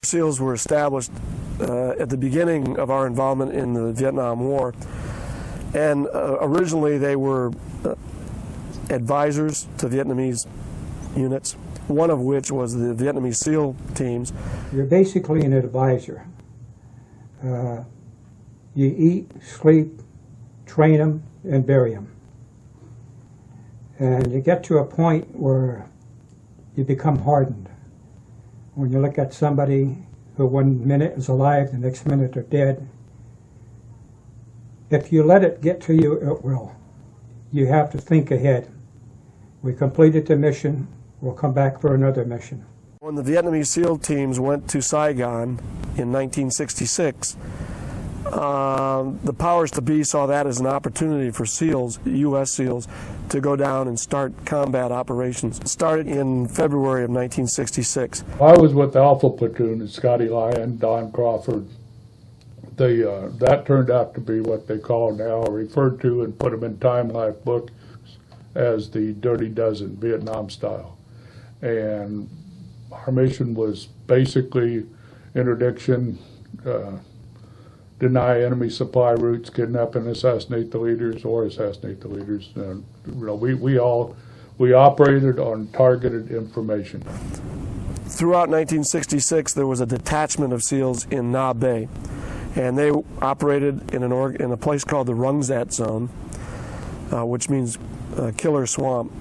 SEALs were established at the beginning of our involvement in the Vietnam War, and originally they were advisors to Vietnamese units, one of which was the Vietnamese SEAL teams. You're basically an advisor. You eat, sleep, train them, and bury them. And you get to a point where you become hardened. When you look at somebody who 1 minute is alive, the next minute they're dead, if you let it get to you, it will. You have to think ahead. We completed the mission, we'll come back for another mission. When the Vietnamese SEAL teams went to Saigon in 1966, the powers to be saw that as an opportunity for SEALs, U.S. SEALs, to go down and start combat operations. It started in February of 1966. I was with the Alpha Platoon, and Scotty Lyon, Don Crawford. That turned out to be what they call now, referred to and put them in Time Life books as the Dirty Dozen, Vietnam style. And our mission was basically interdiction, deny enemy supply routes, kidnap and assassinate the leaders, or assassinate the leaders. And, we operated on targeted information. Throughout 1966, there was a detachment of SEALs in Na Bay, and they operated in a place called the Rung Zat Zone, which means killer swamp.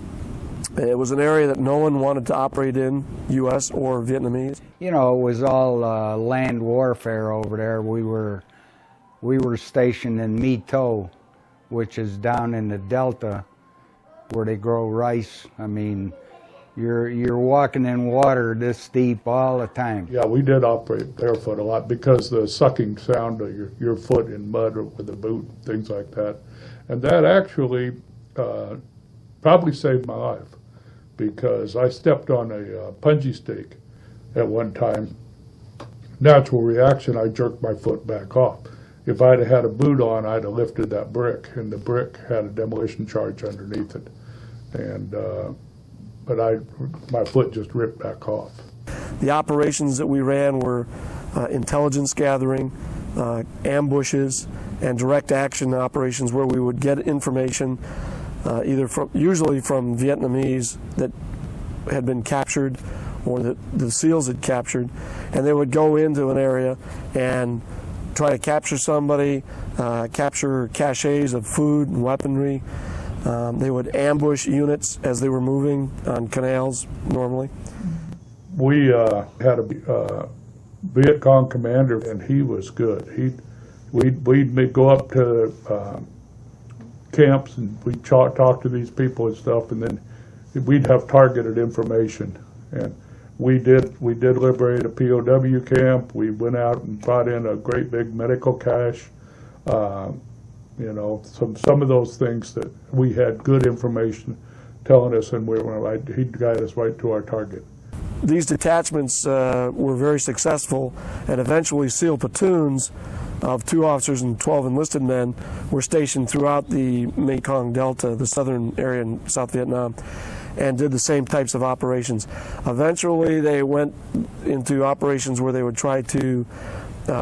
It was an area that no one wanted to operate in, U.S. or Vietnamese. You know, it was all land warfare over there. We were stationed in My Tho, which is down in the Delta, where they grow rice. I mean, you're walking in water this deep all the time. Yeah, we did operate barefoot a lot because the sucking sound of your foot in mud or with a boot, things like that. And that actually probably saved my life, because I stepped on a punji stake at one time. Natural reaction, I jerked my foot back off. If I'd have had a boot on, I'd have lifted that brick, and the brick had a demolition charge underneath it. And but my foot just ripped back off. The operations that we ran were intelligence gathering, ambushes, and direct action operations where we would get information usually from Vietnamese that had been captured or that the SEALs had captured, and they would go into an area and try to capture somebody, capture caches of food and weaponry. They would ambush units as they were moving on canals normally. We had a Viet Cong commander, and he was good. We'd go up to camps and we'd talk to these people and stuff, and then we'd have targeted information. And we did liberate a POW camp. We went out and brought in a great big medical cache. You know, some of those things that we had good information telling us, and he'd guide us right to our target. These detachments were very successful, and eventually SEAL platoons of 2 officers and 12 enlisted men were stationed throughout the Mekong Delta, the southern area in South Vietnam, and did the same types of operations. Eventually they went into operations where they would try to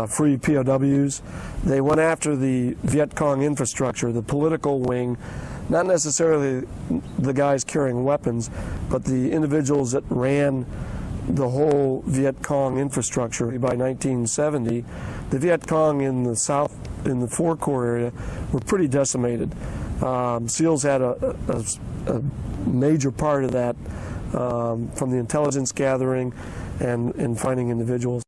free POWs. They went after the Viet Cong infrastructure, the political wing, not necessarily the guys carrying weapons, but the individuals that ran the whole Viet Cong infrastructure. By 1970, the Viet Cong in the south, in the Four Corps area, were pretty decimated. SEALs had a major part of that from the intelligence gathering and finding individuals.